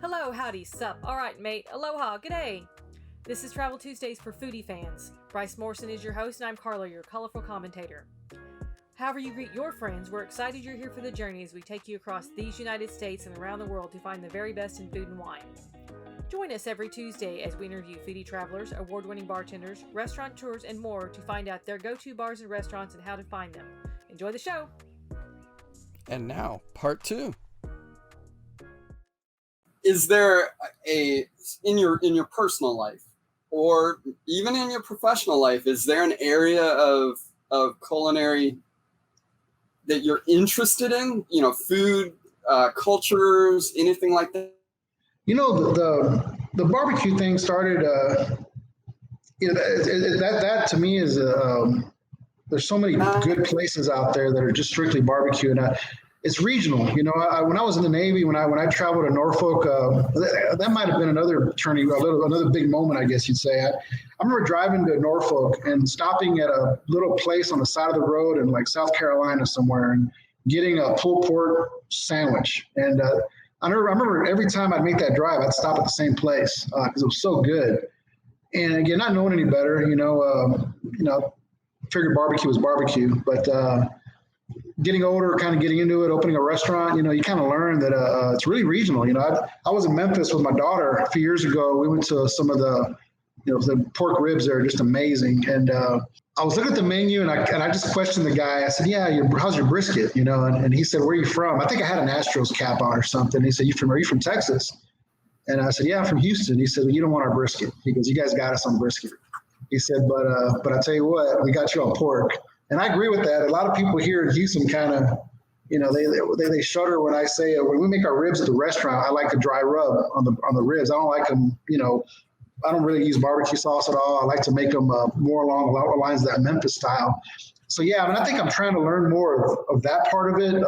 Hello, howdy, sup, alright mate, aloha, g'day! This is Travel Tuesdays for foodie fans. Bryce Morrison is your host and I'm Carla, your colorful commentator. However you greet your friends, we're excited you're here for the journey as we take you across these United States and around the world to find the very best in food and wine. Join us every Tuesday as we interview foodie travelers, award-winning bartenders, restaurateurs, and more to find out their go-to bars and restaurants and how to find them. Enjoy the show! And now, part 2. Is there in your personal life or even in your professional life, is there an area of culinary that you're interested in? You know, food, cultures, anything like that? You know, the barbecue thing started. That to me is there's so many good places out there that are just strictly barbecue, and it's regional. You know, when I was in the Navy, when I traveled to Norfolk, that might have been another big moment, I guess you'd say. I remember driving to Norfolk and stopping at a little place on the side of the road in like South Carolina somewhere and getting a pulled pork sandwich. And I remember every time I'd make that drive, I'd stop at the same place because it was so good. And again, not knowing any better, figured barbecue was barbecue, but getting older, kind of getting into it, opening a restaurant, you kind of learn that it's really regional. I was in Memphis with my daughter a few years ago. We went to some of the pork ribs there are just amazing. And I was looking at the menu and I just questioned the guy. I said, yeah, how's your brisket? And he said, where are you from? I think I had an Astros cap on or something. He said, are you from Texas? And I said, yeah, I'm from Houston. He said, well, you don't want our brisket. He goes, you guys got us on brisket. He said, but I tell you what, we got you on pork. And I agree with that. A lot of people here in Houston kind of, they shudder when I say when we make our ribs at the restaurant, I like a dry rub on the ribs. I don't like them, I don't really use barbecue sauce at all. I like to make them more along the lines of that Memphis style. So yeah, I think I'm trying to learn more of that part of it.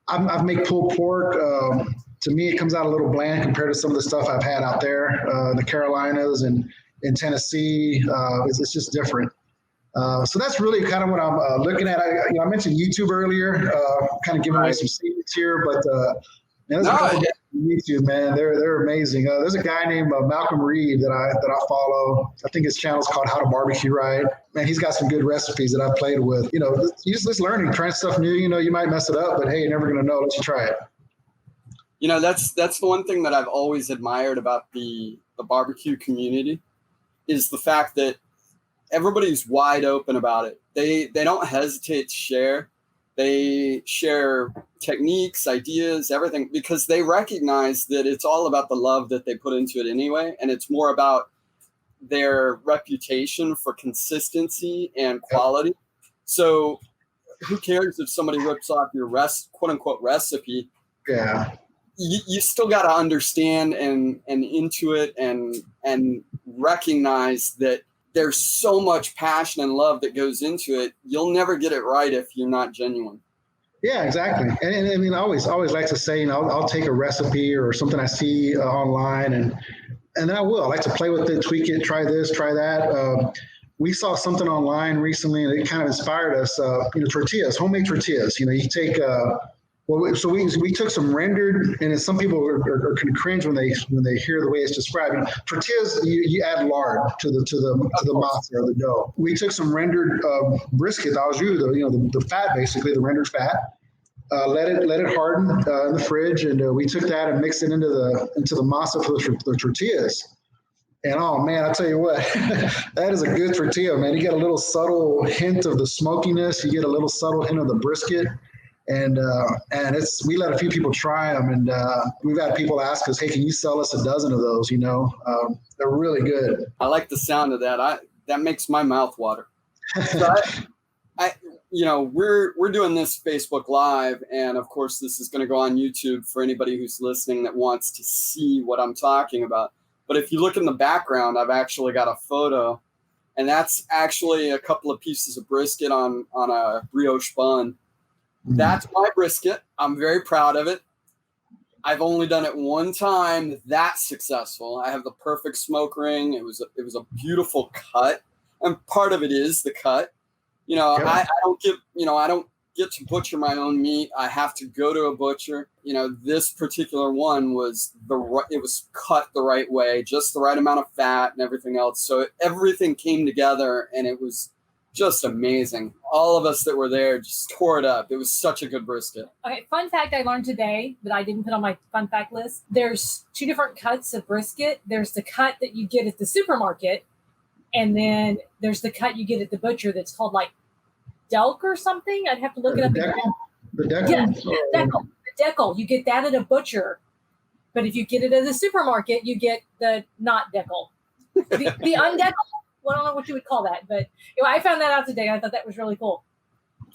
I've made pulled pork. To me, it comes out a little bland compared to some of the stuff I've had out there, the Carolinas and in Tennessee. It's just different. So that's really kind of what I'm looking at. I mentioned YouTube earlier, kind of giving away some secrets here, but there's a couple guys on YouTube, man. They're amazing. There's a guy named Malcolm Reed that I follow. I think his channel's called How to Barbecue Right. Man, he's got some good recipes that I've played with. You just learning, trying stuff new. You might mess it up, but hey, you're never gonna know unless you try it. That's the one thing that I've always admired about the barbecue community is the fact that everybody's wide open about it. They don't hesitate to share. They share techniques, ideas, everything, because they recognize that it's all about the love that they put into it anyway. And it's more about their reputation for consistency and quality. So who cares if somebody rips off your quote unquote recipe? Yeah. You still got to understand and into it and recognize that there's so much passion and love that goes into it. You'll never get it right if you're not genuine. Yeah, exactly. And I mean, I always like to say, I'll take a recipe or something I see online and then I will. I like to play with it, tweak it, try this, try that. We saw something online recently and it kind of inspired us. Tortillas, homemade tortillas. You take so we took some rendered, and some people are kind of cringe when they hear the way it's described. Tortillas, you add lard to the masa or the dough. We took some rendered brisket, the fat, basically the rendered fat. Let it harden in the fridge, and we took that and mixed it into the masa for the tortillas. And oh man, I tell you what, that is a good tortilla, man. You get a little subtle hint of the smokiness. You get a little subtle hint of the brisket. And we let a few people try them, and we've had people ask us, "Hey, can you sell us a dozen of those?" They're really good. I like the sound of that. That makes my mouth water. So we're doing this Facebook Live, and of course, this is going to go on YouTube for anybody who's listening that wants to see what I'm talking about. But if you look in the background, I've actually got a photo, and that's actually a couple of pieces of brisket on a brioche bun. That's my brisket. I'm very proud of it. I've only done it one time that's successful. I have the perfect smoke ring. It was a beautiful cut. And part of it is the cut. I don't get to butcher my own meat, I have to go to a butcher. You know, this particular one was it was cut the right way, just the right amount of fat and everything else. So everything came together, and it was just amazing. All of us that were there just tore it up. It was such a good brisket. Okay, fun fact I learned today that I didn't put on my fun fact list. There's 2 different cuts of brisket. There's the cut that you get at the supermarket, and then there's the cut you get at the butcher that's called like Delk or something. I'd have to look it up again. The decal? Yeah, decal. The decal. You get that at a butcher. But if you get it at a supermarket, you get the not decal. The undecal? Well, I don't know what you would call that. But I found that out today. I thought that was really cool.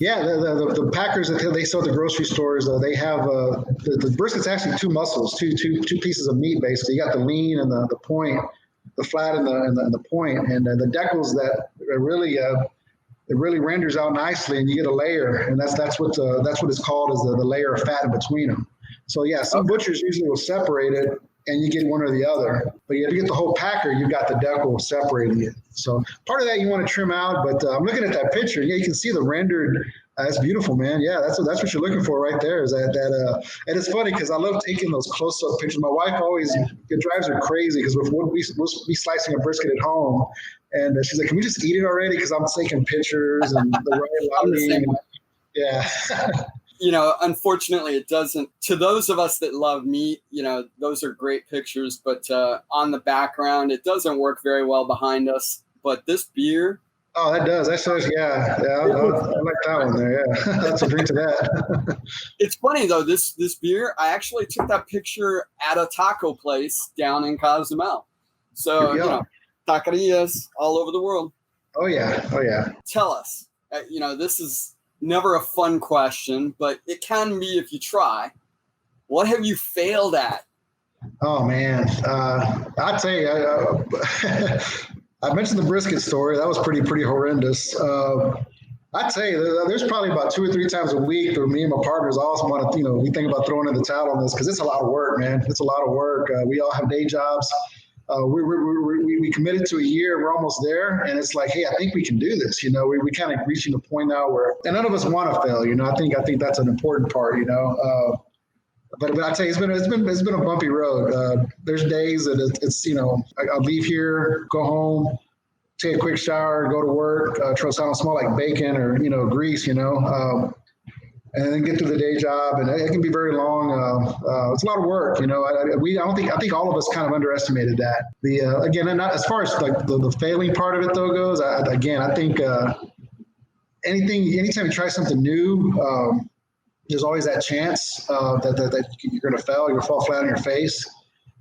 Yeah, the packers that they sell at the grocery stores, they have the brisket's actually 2 muscles, two pieces of meat basically. You got the lean and the point, the flat and the point, and the decals that really it really renders out nicely, and you get a layer, and that's what it's called, is the layer of fat in between them. So yeah, some butchers usually will separate it, and you get one or the other. But if you get the whole packer, you've got the decal separating it. So part of that you want to trim out, but I'm looking at that picture. Yeah, you can see the rendered. That's beautiful, man. Yeah, that's what you're looking for right there. Is that and it's funny because I love taking those close-up pictures. My wife it drives her crazy because we'll be slicing a brisket at home, and she's like, "Can we just eat it already?" Because I'm taking pictures and the right lighting. Yeah. You know, unfortunately, it doesn't. To those of us that love meat, you know, those are great pictures. But on the background, it doesn't work very well behind us. But this beer. Oh, that does. That shows. Yeah. I like that one there. Yeah, that's a drink to that. It's funny though. This beer, I actually took that picture at a taco place down in Cozumel. So you know, taquerias all over the world. Oh yeah. Tell us. You know, this is never a fun question, but it can be if you try. What have you failed at? Oh man, I'd say I mentioned the brisket story. That was pretty horrendous. I'd say there's probably about 2 or 3 times a week that me and my partners also want to, we think about throwing in the towel on this because it's a lot of work, man. It's a lot of work. We all have day jobs. We committed to a year. We're almost there, and it's like, hey, I think we can do this. We kind of reaching the point now where, and none of us want to fail. I think that's an important part. But I tell you, it's been a bumpy road. There's days that it's I'll leave here, go home, take a quick shower, go to work, try so I don't smell like bacon or grease, and then get through the day job, and it can be very long. It's a lot of work, I think all of us kind of underestimated that. Again, and not as far as like the failing part of it though goes. I think anytime you try something new, there's always that chance that you're going to fail. You're going to fall flat on your face.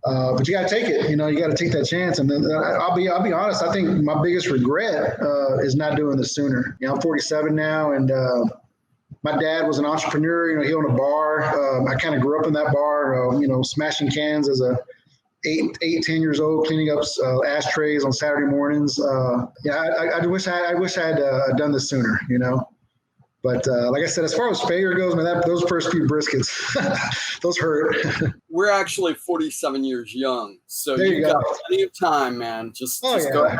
But you got to take it. You got to take that chance. And then I'll be honest. I think my biggest regret is not doing this sooner. I'm 47 now, and my dad was an entrepreneur. He owned a bar. I kind of grew up in that bar. Smashing cans as a 10 years old, cleaning up ashtrays on Saturday mornings. I wish I had done this sooner. But like I said, as far as failure goes, man, those first few briskets, those hurt. We're actually 47 years young, so you've got plenty of time, man. Just go ahead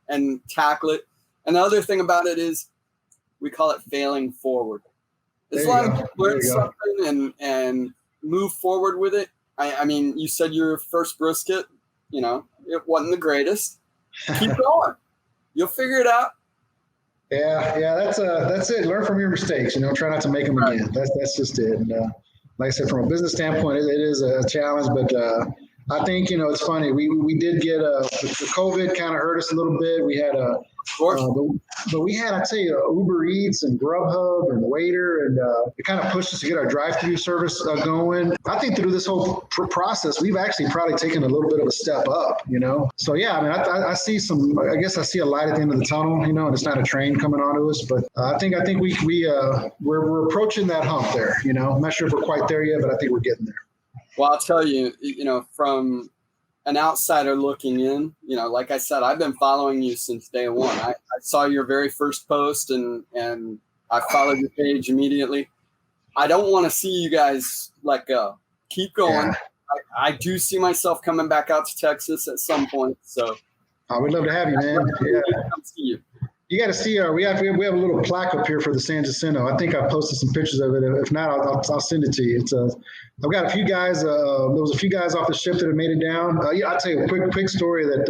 and tackle it. And the other thing about it is, we call it failing forward. As long as you learn something and move forward with it. I mean, you said your first brisket, it wasn't the greatest. Keep going. You'll figure it out. Yeah, that's it. Learn from your mistakes. Try not to make them again. That's just it. And, like I said, from a business standpoint, it is a challenge. But I think it's funny. We did get the COVID kind of hurt us a little bit. We had but we had, I'd say, Uber Eats and Grubhub and Waiter, and it kind of pushed us to get our drive-through service going. I think through this whole process, we've actually probably taken a little bit of a step up. So yeah, I mean, I see I guess I see a light at the end of the tunnel. And it's not a train coming onto us, but I think we're approaching that hump there. I'm not sure if we're quite there yet, but I think we're getting there. Well, I'll tell you, from an outsider looking in, like I said, I've been following you since day one. I saw your very first post and I followed your page immediately. I don't want to see you guys let go. Keep going. Yeah. I do see myself coming back out to Texas at some point. So I would love to have you, man. Yeah. Come see you. You got to see we have a little plaque up here for the San Jacinto. I think I posted some pictures of it. If not, I'll send it to you. I've got a few guys. There was a few guys off the ship that have made it down. I'll tell you a quick story that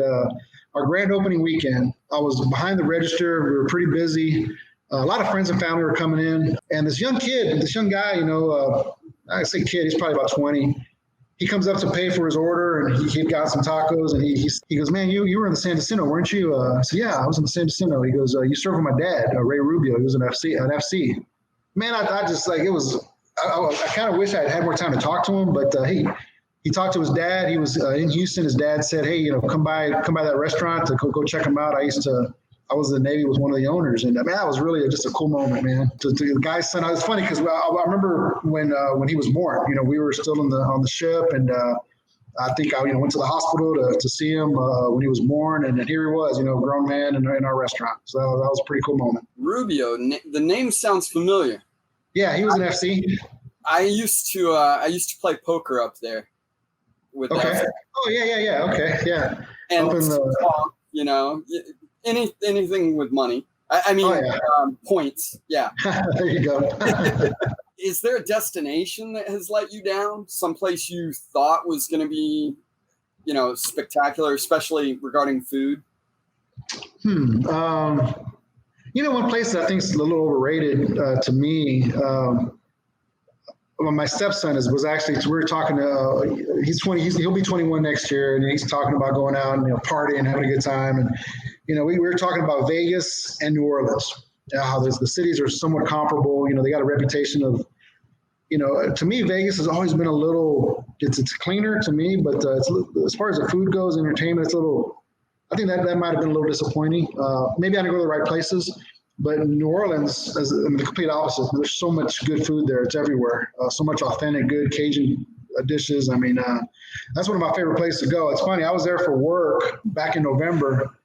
our grand opening weekend, I was behind the register. We were pretty busy. A lot of friends and family were coming in, and this young guy, I say kid, he's probably about 20. He comes up to pay for his order, and he got some tacos, and he goes, "Man, you were in the San Jacinto, weren't you?" I said, "Yeah, I was in the San Jacinto." He goes, "You served with my dad, Ray Rubio. He was an FC." Man, I just like it was. I kind of wish I had more time to talk to him, but he talked to his dad. He was in Houston. His dad said, "Hey, come by that restaurant to go check him out." I was in the Navy with one of the owners, and that was really just a cool moment, man. To the guy's son, it's funny because I remember when he was born. We were still on the ship, and I think I went to the hospital to see him when he was born, and here he was, grown man in our restaurant. So that was a pretty cool moment. Rubio, the name sounds familiar. Yeah, he was an FC. I used to play poker up there with okay. FC. Oh yeah. Okay, yeah. And anything with money. I mean, points. Yeah. There you go. Is there a destination that has let you down? Someplace you thought was going to be, spectacular, especially regarding food? One place that I think is a little overrated to me. My stepson was actually. We were talking to. He's 20. He'll be 21 next year, and he's talking about going out and partying, having a good time, and we were talking about Vegas and New Orleans. How the cities are somewhat comparable. They got a reputation of. To me, Vegas has always been a little. It's cleaner to me, but as far as the food goes, entertainment, it's a little. I think that might have been a little disappointing. Maybe I didn't go to the right places. But New Orleans is the complete opposite. There's so much good food there. It's everywhere. So much authentic, good Cajun dishes. I mean, that's one of my favorite places to go. It's funny. I was there for work back in November,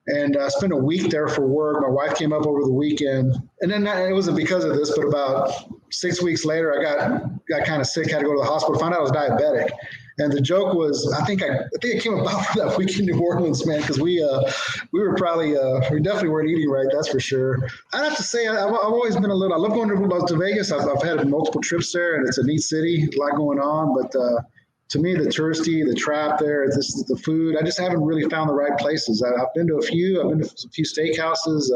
and I spent a week there for work. My wife came up over the weekend, and then it wasn't because of this, but about 6 weeks later, I got kind of sick, had to go to the hospital, found out I was diabetic. And the joke was, I think it came about from that week in New Orleans, man, because we were probably we definitely weren't eating right, that's for sure. I'd have to say I've always been I love going to Vegas. I've had multiple trips there, and it's a neat city, a lot going on. But to me, the touristy, the trap there, the food, I just haven't really found the right places. I've been to a few. I've been to a few steakhouses.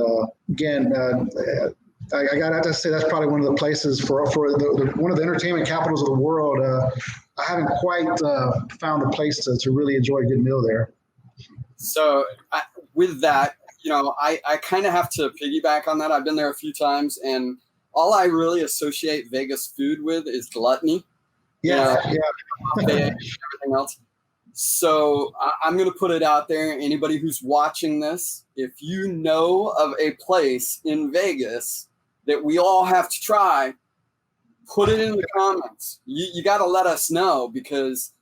I got to say that's probably one of the places for one of the entertainment capitals of the world. I haven't quite found a place to really enjoy a good meal there. So with that, I kind of have to piggyback on that. I've been there a few times, and all I really associate Vegas food with is gluttony. Yeah. Everything else. So I'm going to put it out there. Anybody who's watching this, if you know of a place in Vegas that we all have to try, put it in the comments. You got to let us know, because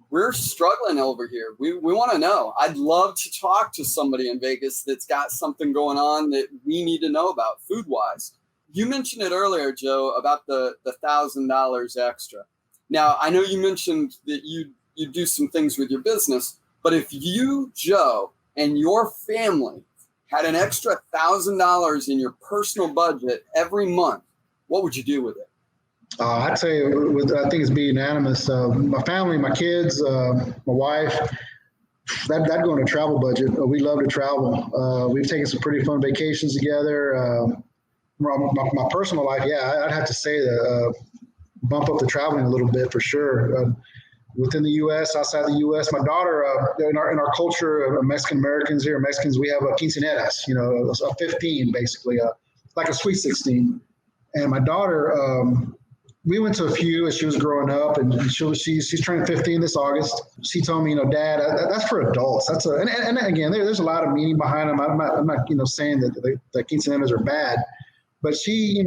we're struggling over here. We want to know. I'd love to talk to somebody in Vegas that's got something going on that we need to know about food-wise. You mentioned it earlier, Joe, about the $1,000 extra. Now, I know you mentioned that you do some things with your business, but if you, Joe, and your family had an extra $1,000 in your personal budget every month, what would you do with it? I'd say I think it's be unanimous. My family, my kids, my wife, that'd go in a travel budget. We love to travel. We've taken some pretty fun vacations together. My personal life, I'd have to say that bump up the traveling a little bit for sure. Within the U.S., outside the U.S., my daughter, in our culture, Mexican Americans here, Mexicans, we have quinceañeras, a 15 basically, like a sweet 16. And my daughter, we went to a few as she was growing up, and she's turning 15 this August. She told me, Dad, that's for adults. And again, there's a lot of meaning behind them. I'm not saying that the quinceañeras are bad. But she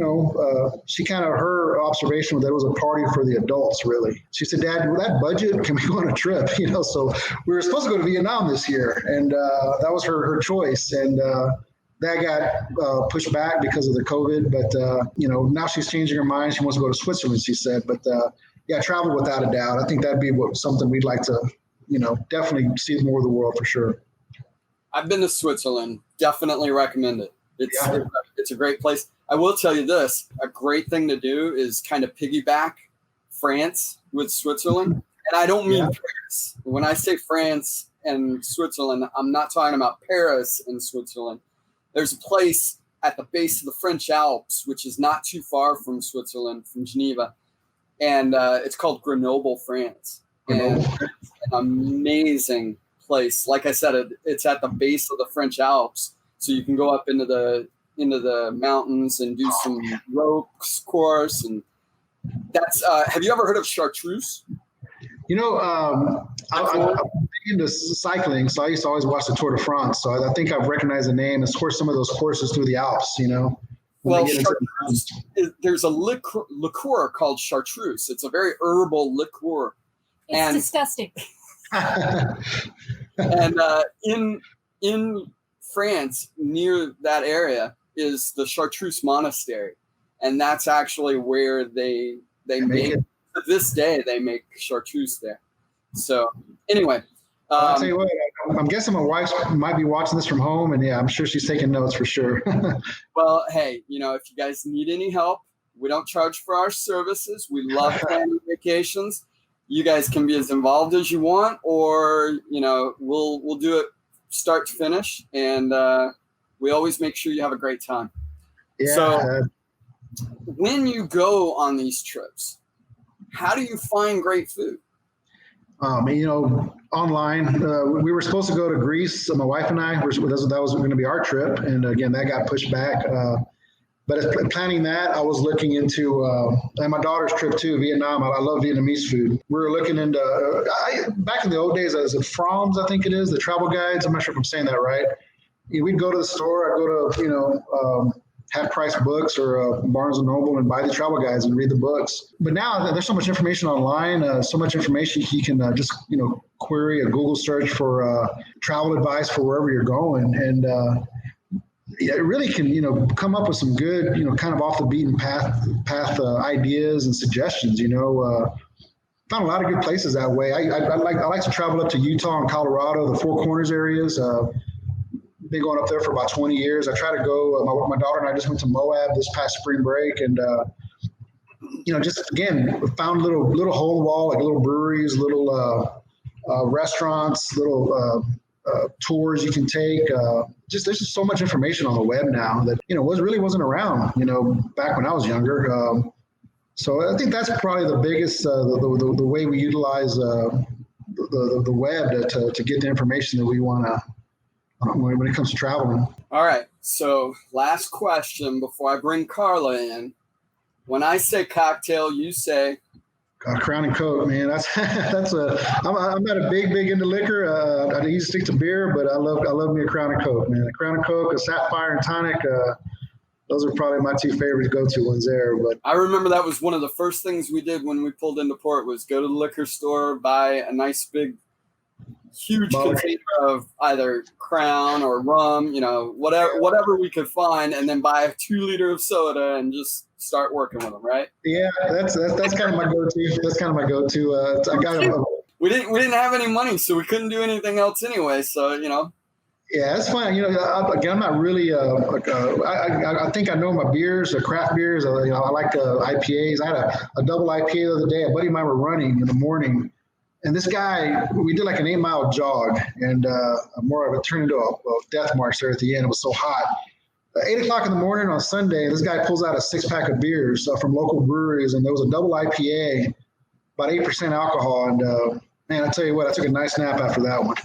kind of, her observation was that it was a party for the adults, really. She said, Dad, with that budget, can we go on a trip? So we were supposed to go to Vietnam this year, and that was her choice. And that got pushed back because of the COVID. But, now she's changing her mind. She wants to go to Switzerland, she said. But, travel without a doubt. I think that'd be something we'd like to, definitely see more of the world for sure. I've been to Switzerland. Definitely recommend it. Yeah. It's a great place. I will tell you this: a great thing to do is kind of piggyback France with Switzerland, and I don't mean Paris. When I say France and Switzerland, I'm not talking about Paris and Switzerland. There's a place at the base of the French Alps, which is not too far from Switzerland, from Geneva, and it's called Grenoble, France. And it's an amazing place. Like I said, it's at the base of the French Alps, so you can go up into the mountains and do some ropes course. And that's. Have you ever heard of chartreuse? I'm big into cycling, so I used to always watch the Tour de France. So I think I've recognized the name. It's some of those courses through the Alps. Well, there's a liqueur called chartreuse. It's a very herbal liqueur. It's disgusting. And in France, near that area, is the Chartreuse Monastery, and that's actually where they make it. To this day, they make chartreuse there. So anyway, I'll tell you what. I'm guessing my wife might be watching this from home, and I'm sure she's taking notes for sure. Well, hey, if you guys need any help, we don't charge for our services. We love planning vacations. You guys can be as involved as you want, or we'll do it start to finish, and we always make sure you have a great time. Yeah. So when you go on these trips, how do you find great food? Online. We were supposed to go to Greece. My wife and I, that was going to be our trip, and again, that got pushed back. But as planning that, I was looking into and my daughter's trip too, Vietnam. I love Vietnamese food. We were looking into back in the old days, is it Froms? I think it is, the travel guides. I'm not sure if I'm saying that right. We'd go to the store. I'd go to half price books or Barnes and Noble and buy the travel guides and read the books. But now there's so much information online, so much information you can just query a Google search for travel advice for wherever you're going, and it really can come up with some good kind of off the beaten path ideas and suggestions. Found a lot of good places that way. I like to travel up to Utah and Colorado, the Four Corners areas. Been going up there for about 20 years. I try to go. My daughter and I just went to Moab this past spring break, and just again found little hole in the wall, like little breweries, little restaurants, little tours you can take. There's just so much information on the web now that wasn't around back when I was younger. So I think that's probably the biggest the way we utilize the web to get the information that we want to. When it comes to traveling. All right. So last question before I bring Carla in. When I say cocktail, you say Crown and Coke, man. I'm not a big into liquor. I used to stick to beer, but I love me a Crown and Coke, man. A Crown and Coke, a Sapphire and Tonic. Those are probably my two favorite go-to ones there. But I remember that was one of the first things we did when we pulled into port was go to the liquor store, buy a nice big huge container of either Crown or rum, whatever we could find, and then buy a 2 liter of soda and just start working with them, right? Yeah, that's kind of my go-to. That's kind of my go-to. We didn't have any money, so we couldn't do anything else anyway. So Yeah, it's fine. Again, I'm not really. I think I know my beers, craft beers. I like IPAs. I had a double IPA the other day. A buddy of mine were running in the morning. And this guy, we did like an 8-mile jog, and more of it turned into a death march there at the end. It was so hot. 8 o'clock in the morning on Sunday, this guy pulls out a 6-pack of beers from local breweries, and there was a double IPA, about 8% alcohol. And man, I tell you what, I took a nice nap after that one.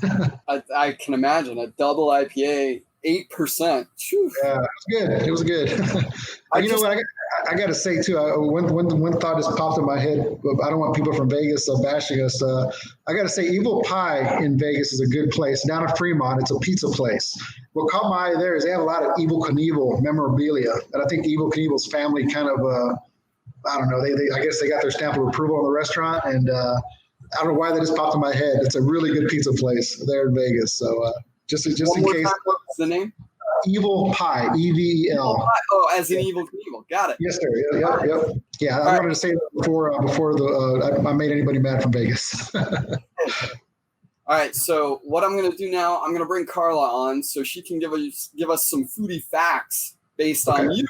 I can imagine a double IPA, 8%. Whew. Yeah, it was good. I got to say too, one thought just popped in my head. I don't want people from Vegas bashing us. I got to say, Evil Pie in Vegas is a good place. Down at Fremont, it's a pizza place. What caught my eye there is they have a lot of Evel Knievel memorabilia, and I think Evel Knievel's family kind of, I don't know, I guess they got their stamp of approval on the restaurant, and I don't know why that just popped in my head. It's a really good pizza place there in Vegas. So just in case. What's the name? Evil Pie, EVEL. Oh, as in Evel Knievel. Got it. Yes, sir. Yep. Yeah, I wanted to say that before I made anybody mad from Vegas. All right, so what I'm going to do now, I'm going to bring Carla on so she can give us some foodie facts based on you.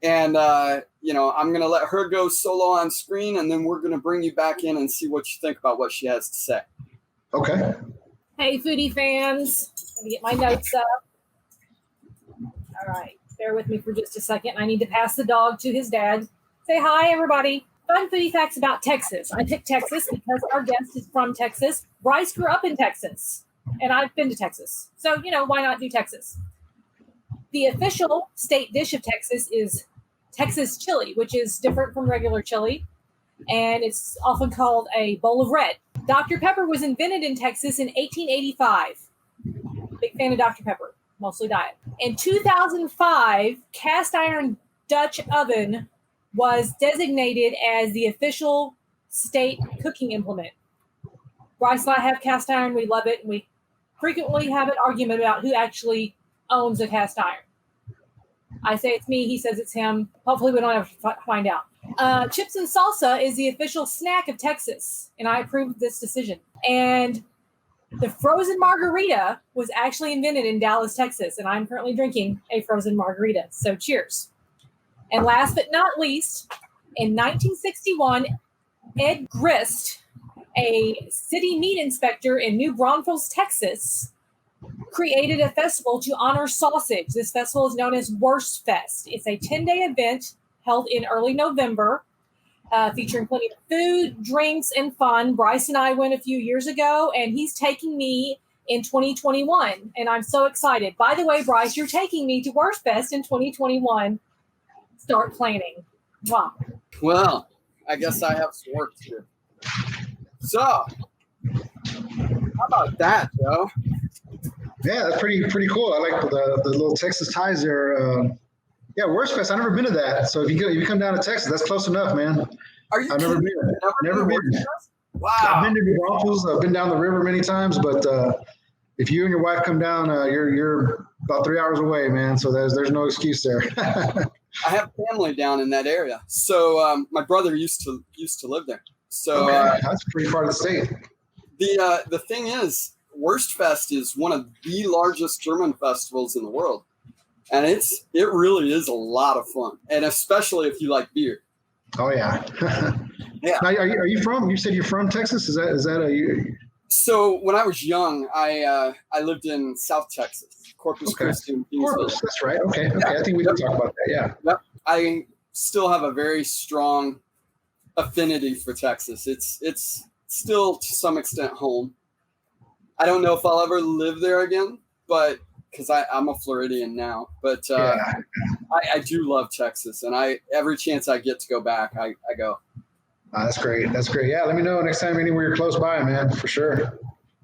And, I'm going to let her go solo on screen, and then we're going to bring you back in and see what you think about what she has to say. Okay. Hey, foodie fans. Let me get my notes up. All right. Bear with me for just a second. I need to pass the dog to his dad. Say hi, everybody. Fun foodie facts about Texas. I picked Texas because our guest is from Texas. Bryce grew up in Texas, and I've been to Texas. So, why not do Texas? The official state dish of Texas is Texas chili, which is different from regular chili, and it's often called a bowl of red. Dr. Pepper was invented in Texas in 1885. Big fan of Dr. Pepper, mostly diet. In 2005, cast iron Dutch oven was designated as the official state cooking implement. Bryce and I have cast iron. We love it. And we frequently have an argument about who actually owns a cast iron. I say it's me. He says it's him. Hopefully we don't have to find out. Chips and salsa is the official snack of Texas, and I approve of this decision. And the frozen margarita was actually invented in Dallas, Texas, and I'm currently drinking a frozen margarita. So cheers. And last but not least, in 1961, Ed Grist, a city meat inspector in New Braunfels, Texas, created a festival to honor sausage. This festival is known as Wurst Fest. It's a 10-day event held in early November, featuring plenty of food, drinks, and fun. Bryce and I went a few years ago, and he's taking me in 2021, and I'm so excited. By the way, Bryce, you're taking me to Wurst Fest in 2021. Start planning. Wow. Well, I guess I have some work to do. So, how about that, Joe? Yeah, that's pretty cool. I like the little Texas ties there. Yeah, Wurst Fest. I've never been to that. So if you come down to Texas, that's close enough, man. Are you? I've never been. Never been. Wow. I've been to New Braunfels. I've been down the river many times, but if you and your wife come down, you're about 3 hours away, man. So there's no excuse there. I have family down in that area, so my brother used to live there. So that's pretty far to the state. The thing is, Wurstfest is one of the largest German festivals in the world, and it really is a lot of fun, and especially if you like beer. Oh yeah. Yeah. Now, are you from? You said you're from Texas. Is that a? So when I was young, I lived in South Texas, Corpus Christi. Corpus, that's right. Okay. Yeah. I think we did talk about that. Yeah. Yep. I still have a very strong affinity for Texas. It's still to some extent home. I don't know if I'll ever live there again, but because I'm a Floridian now, but I do love Texas, and every chance I get to go back, I go. That's great. That's great. Yeah, let me know next time anywhere you're close by, man, for sure.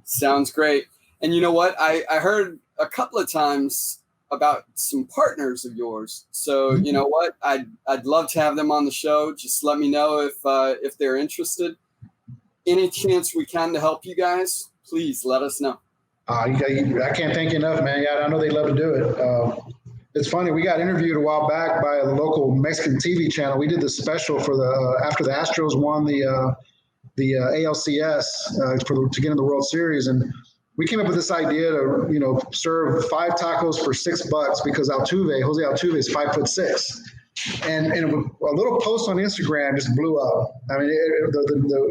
Sounds great. And you know what? I heard a couple of times about some partners of yours. So you know what? I'd love to have them on the show. Just let me know if they're interested. Any chance we can to help you guys, please let us know. I can't thank you enough, man. Yeah, I know they'd love to do it. It's funny. We got interviewed a while back by a local Mexican TV channel. We did the special for after the Astros won the ALCS to get in the World Series, and we came up with this idea to serve 5 tacos for $6 because Jose Altuve is 5'6", and a little post on Instagram just blew up. I mean,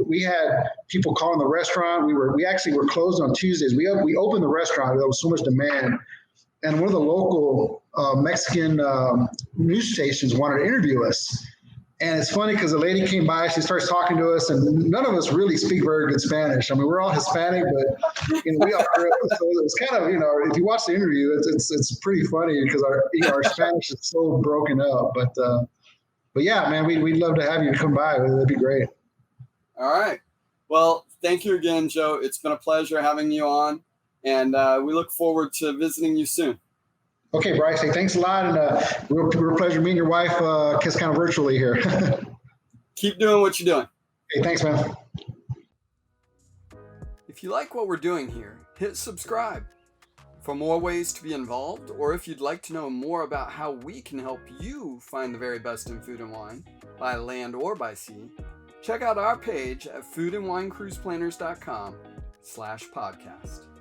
we had people calling the restaurant. We actually were closed on Tuesdays. We opened the restaurant. There was so much demand. And one of the local Mexican news stations wanted to interview us. And it's funny because the lady came by, she starts talking to us, and none of us really speak very good Spanish. I mean, we're all Hispanic, but we all so it's kind of, if you watch the interview, it's pretty funny because our Spanish is so broken up. But yeah, man, we'd love to have you come by. That'd be great. All right. Well, thank you again, Joe. It's been a pleasure having you on. And we look forward to visiting you soon. Okay, Bryce. Hey, thanks a lot. And real pleasure meeting your wife, kiss kind of virtually here. Keep doing what you're doing. Hey, thanks, man. If you like what we're doing here, hit subscribe. For more ways to be involved, or if you'd like to know more about how we can help you find the very best in food and wine, by land or by sea, check out our page at foodandwinecruiseplanners.com. foodie.com/podcast.